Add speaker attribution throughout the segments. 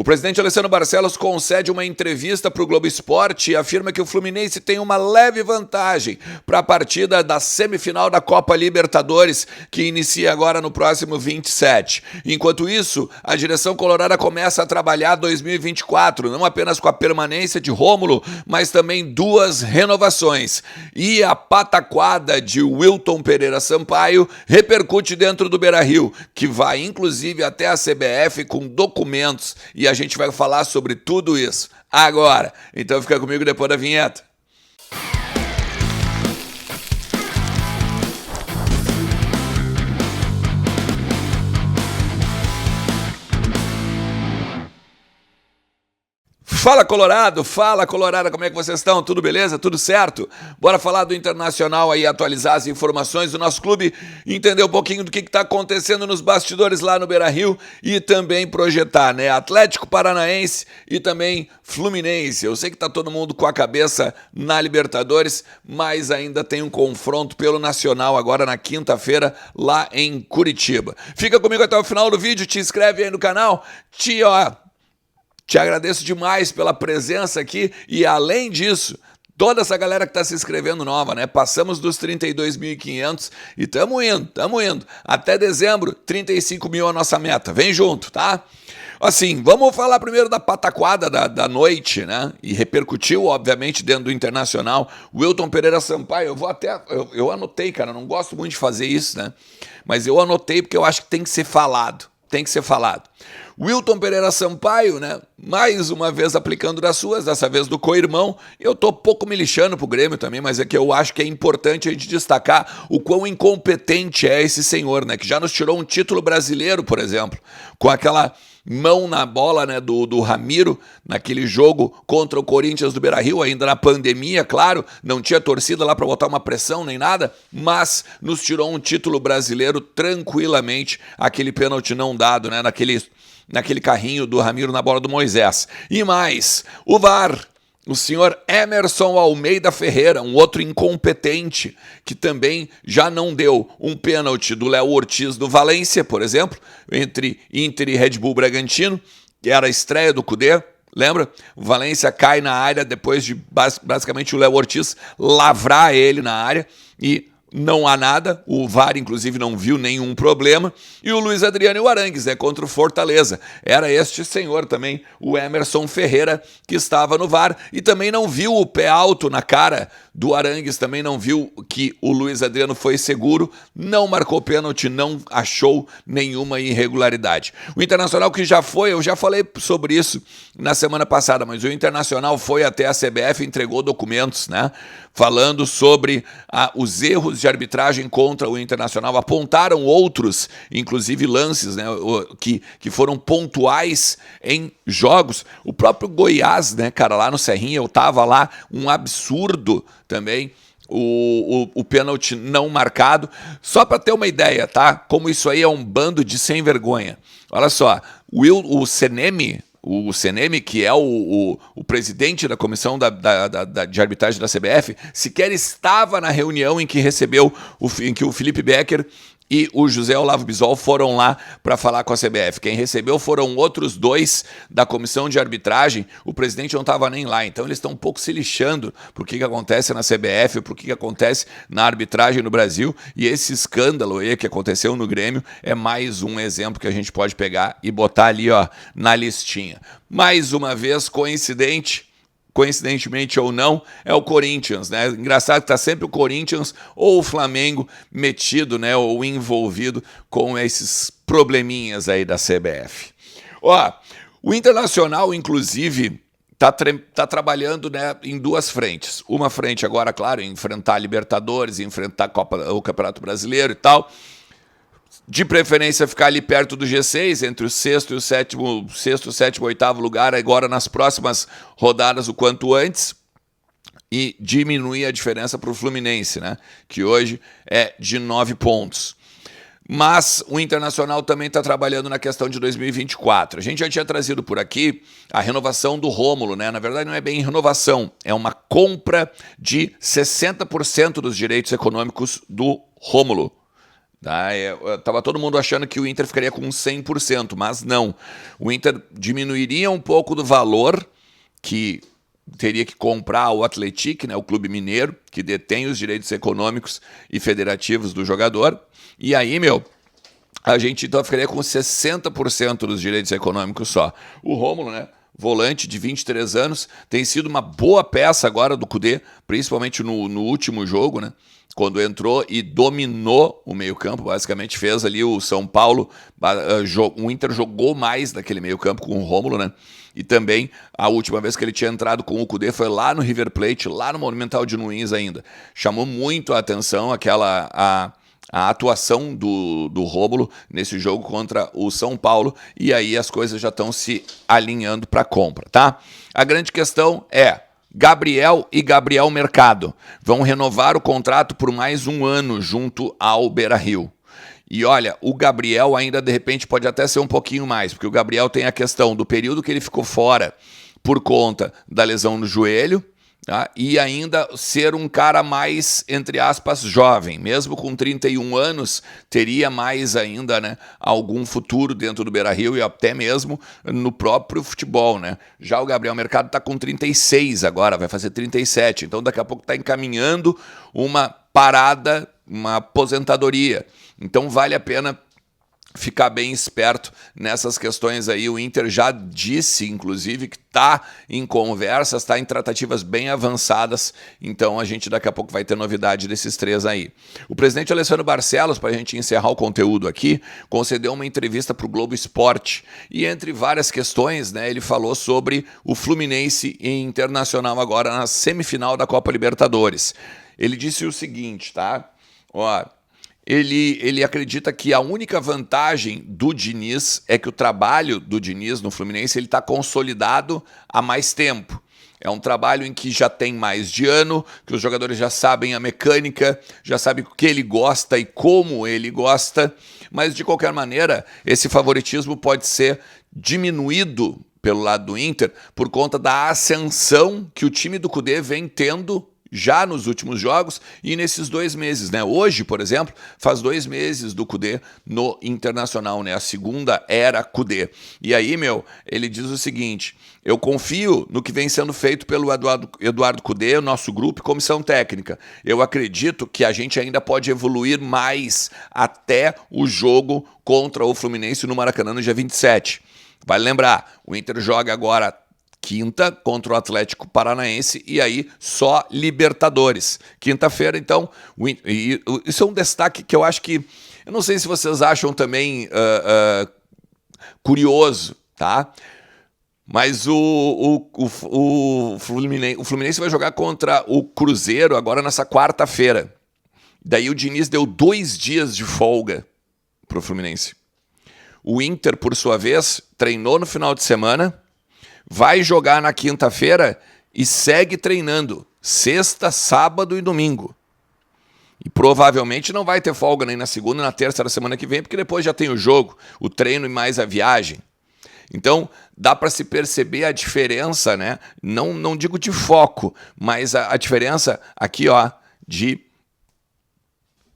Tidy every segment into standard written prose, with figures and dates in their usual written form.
Speaker 1: O presidente Alessandro Barcelos concede uma entrevista para o Globo Esporte e afirma que o Fluminense tem uma leve vantagem para a partida da semifinal da Copa Libertadores, que inicia agora no próximo 27. Enquanto isso, a direção colorada começa a trabalhar 2024, não apenas com a permanência de Rômulo, mas também duas renovações. E a pataquada de Wilton Pereira Sampaio repercute dentro do Beira-Rio, que vai inclusive até a CBF com documentos. E a gente vai falar sobre tudo isso agora. Então fica comigo depois da vinheta. Fala Colorado, fala Colorada, como é que vocês estão? Tudo beleza? Tudo certo? Bora falar do Internacional aí, atualizar as informações do nosso clube, entender um pouquinho do que está acontecendo nos bastidores lá no Beira-Rio e também projetar, né? Atlético Paranaense e também Fluminense. Eu sei que tá todo mundo com a cabeça na Libertadores, mas ainda tem um confronto pelo Nacional agora na quinta-feira lá em Curitiba. Fica comigo até o final do vídeo, te inscreve aí no canal, te agradeço demais pela presença aqui e, além disso, toda essa galera que está se inscrevendo nova, né? Passamos dos 32.500 e estamos indo. Até dezembro, 35 mil a nossa meta. Vem junto, tá? Assim, vamos falar primeiro da pataquada da noite, né? E repercutiu, obviamente, dentro do Internacional. Wilton Pereira Sampaio, eu anotei, cara, eu não gosto muito de fazer isso, né? Mas eu anotei porque eu acho que tem que ser falado. Wilton Pereira Sampaio, né, mais uma vez aplicando das suas, dessa vez do co-irmão. Eu tô pouco me lixando pro Grêmio também, mas é que eu acho que é importante a gente destacar o quão incompetente é esse senhor, né, que já nos tirou um título brasileiro, por exemplo, com aquela mão na bola, né, do Ramiro, naquele jogo contra o Corinthians do Beira-Rio, ainda na pandemia, claro, não tinha torcida lá para botar uma pressão nem nada, mas nos tirou um título brasileiro tranquilamente, aquele pênalti não dado, né, naquele carrinho do Ramiro na bola do Moisés. E mais, o VAR, o senhor Emerson Almeida Ferreira, um outro incompetente, que também já não deu um pênalti do Léo Ortiz do Valência, por exemplo, entre Inter e Red Bull Bragantino, que era a estreia do Cudê, lembra? O Valência cai na área depois de basicamente o Léo Ortiz lavrar ele na área e não há nada, o VAR inclusive não viu nenhum problema, e o Luiz Adriano e o Arangues, né, contra o Fortaleza. Era este senhor também, o Emerson Ferreira, que estava no VAR, e também não viu o pé alto na cara do Arangues, também não viu que o Luiz Adriano foi seguro, não marcou pênalti, não achou nenhuma irregularidade. O Internacional que já foi, eu já falei sobre isso na semana passada, mas o Internacional foi até a CBF e entregou documentos, né, falando sobre os erros de arbitragem contra o Internacional. Apontaram outros, inclusive lances, né, que foram pontuais em jogos. O próprio Goiás, né, cara, lá no Serrinha, eu tava lá, um absurdo também. O pênalti não marcado. Só para ter uma ideia, tá? Como isso aí é um bando de sem vergonha. Olha só, o CNM, que é o presidente da comissão de arbitragem da CBF, sequer estava na reunião em que em que o Felipe Becker e o José Olavo Bisol foram lá para falar com a CBF. Quem recebeu foram outros dois da comissão de arbitragem, o presidente não estava nem lá, então eles estão um pouco se lixando por que acontece na CBF, por que acontece na arbitragem no Brasil, e esse escândalo aí que aconteceu no Grêmio é mais um exemplo que a gente pode pegar e botar ali, ó, na listinha. Mais uma vez, coincidentemente ou não, é o Corinthians, né? Engraçado que tá sempre o Corinthians ou o Flamengo metido, né, ou envolvido com esses probleminhas aí da CBF. Ó, o Internacional, inclusive, tá trabalhando, né, em duas frentes. Uma frente agora, claro, enfrentar a Libertadores, enfrentar o Campeonato Brasileiro e tal. De preferência ficar ali perto do G6, entre o sexto, sétimo, oitavo lugar, agora nas próximas rodadas o quanto antes, e diminuir a diferença para o Fluminense, né? Que hoje é de 9 pontos. Mas o Internacional também está trabalhando na questão de 2024. A gente já tinha trazido por aqui a renovação do Rômulo, né? Na verdade não é bem renovação, é uma compra de 60% dos direitos econômicos do Rômulo. Tá? Tava todo mundo achando que o Inter ficaria com 100%, mas não. O Inter diminuiria um pouco do valor que teria que comprar o Atlético, né, o clube mineiro, que detém os direitos econômicos e federativos do jogador. E aí, a gente então ficaria com 60% dos direitos econômicos só. O Rômulo, né, volante de 23 anos, tem sido uma boa peça agora do Kudê, principalmente no último jogo, né? Quando entrou e dominou o meio-campo, basicamente fez ali o São Paulo, o Inter jogou mais naquele meio-campo com o Rômulo, né? E também a última vez que ele tinha entrado com o Kudê foi lá no River Plate, lá no Monumental de Nunes ainda. Chamou muito a atenção a atuação do Rômulo nesse jogo contra o São Paulo, e aí as coisas já estão se alinhando para compra, tá? A grande questão é: Gabriel e Gabriel Mercado vão renovar o contrato por mais um ano junto ao Beira-Rio. E olha, o Gabriel ainda de repente pode até ser um pouquinho mais, porque o Gabriel tem a questão do período que ele ficou fora por conta da lesão no joelho, tá? E ainda ser um cara mais, entre aspas, jovem. Mesmo com 31 anos, teria mais ainda, né, algum futuro dentro do Beira-Rio e até mesmo no próprio futebol, né? Já o Gabriel Mercado está com 36 agora, vai fazer 37. Então daqui a pouco está encaminhando uma parada, uma aposentadoria. Então vale a pena ficar bem esperto nessas questões aí. O Inter já disse, inclusive, que está em conversas, está em tratativas bem avançadas, então a gente daqui a pouco vai ter novidade desses três aí. O presidente Alessandro Barcelos, para a gente encerrar o conteúdo aqui, concedeu uma entrevista para o Globo Esporte e, entre várias questões, né, ele falou sobre o Fluminense e Internacional agora na semifinal da Copa Libertadores. Ele disse o seguinte, tá? Ó, Ele acredita que a única vantagem do Diniz é que o trabalho do Diniz no Fluminense está consolidado há mais tempo. É um trabalho em que já tem mais de ano, que os jogadores já sabem a mecânica, já sabem o que ele gosta e como ele gosta, mas de qualquer maneira, esse favoritismo pode ser diminuído pelo lado do Inter por conta da ascensão que o time do Kudê vem tendo já nos últimos jogos e nesses 2 meses, né? Hoje, por exemplo, faz 2 meses do Kudê no Internacional, né? A segunda era Kudê. E aí, ele diz o seguinte: eu confio no que vem sendo feito pelo Eduardo Kudê, nosso grupo e comissão técnica. Eu acredito que a gente ainda pode evoluir mais até o jogo contra o Fluminense no Maracanã no dia 27. Vale lembrar, o Inter joga agora quinta contra o Atlético Paranaense e aí só Libertadores. Quinta-feira, então, isso é um destaque que eu acho que, eu não sei se vocês acham também curioso, tá? Mas o Fluminense vai jogar contra o Cruzeiro agora nessa quarta-feira. Daí o Diniz deu 2 dias de folga para o Fluminense. O Inter, por sua vez, treinou no final de semana, vai jogar na quinta-feira e segue treinando sexta, sábado e domingo. E provavelmente não vai ter folga nem na segunda e na terça da semana que vem, porque depois já tem o jogo, o treino e mais a viagem. Então, dá para se perceber a diferença, né? Não digo de foco, mas a diferença aqui, ó, de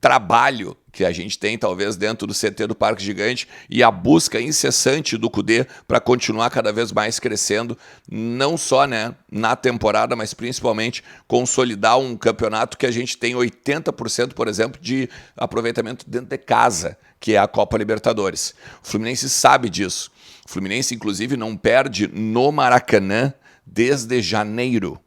Speaker 1: trabalho que a gente tem, talvez, dentro do CT do Parque Gigante e a busca incessante do Kudê para continuar cada vez mais crescendo, não só, né, na temporada, mas principalmente consolidar um campeonato que a gente tem 80%, por exemplo, de aproveitamento dentro de casa, que é a Copa Libertadores. O Fluminense sabe disso. O Fluminense, inclusive, não perde no Maracanã desde janeiro.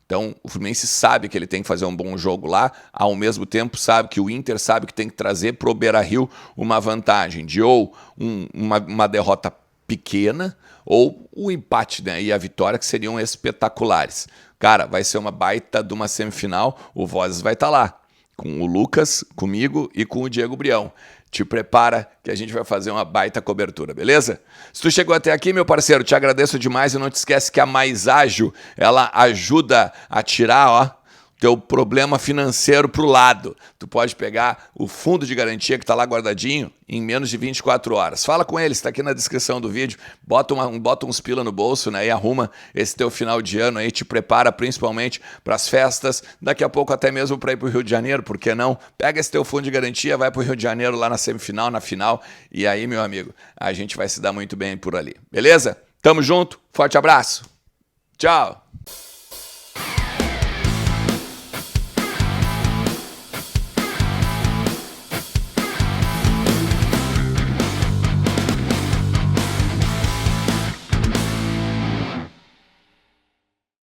Speaker 1: Então, o Fluminense sabe que ele tem que fazer um bom jogo lá, ao mesmo tempo sabe que o Inter sabe que tem que trazer para o Beira-Rio uma vantagem de ou uma derrota pequena ou o empate, né, e a vitória, que seriam espetaculares. Cara, vai ser uma baita de uma semifinal, o Vozes vai estar lá, com o Lucas, comigo e com o Diego Brião. Te prepara que a gente vai fazer uma baita cobertura, beleza? Se tu chegou até aqui, meu parceiro, te agradeço demais e não te esquece que a Mais Ágil, ela ajuda a tirar, ó, teu problema financeiro pro lado. Tu pode pegar o fundo de garantia que está lá guardadinho em menos de 24 horas. Fala com eles, está aqui na descrição do vídeo. Bota uns pila no bolso, né? E arruma esse teu final de ano aí, te prepara principalmente para as festas, daqui a pouco até mesmo para ir para o Rio de Janeiro, por que não? Pega esse teu fundo de garantia, vai para o Rio de Janeiro lá na semifinal, na final, e aí, meu amigo, a gente vai se dar muito bem por ali. Beleza? Tamo junto, forte abraço. Tchau.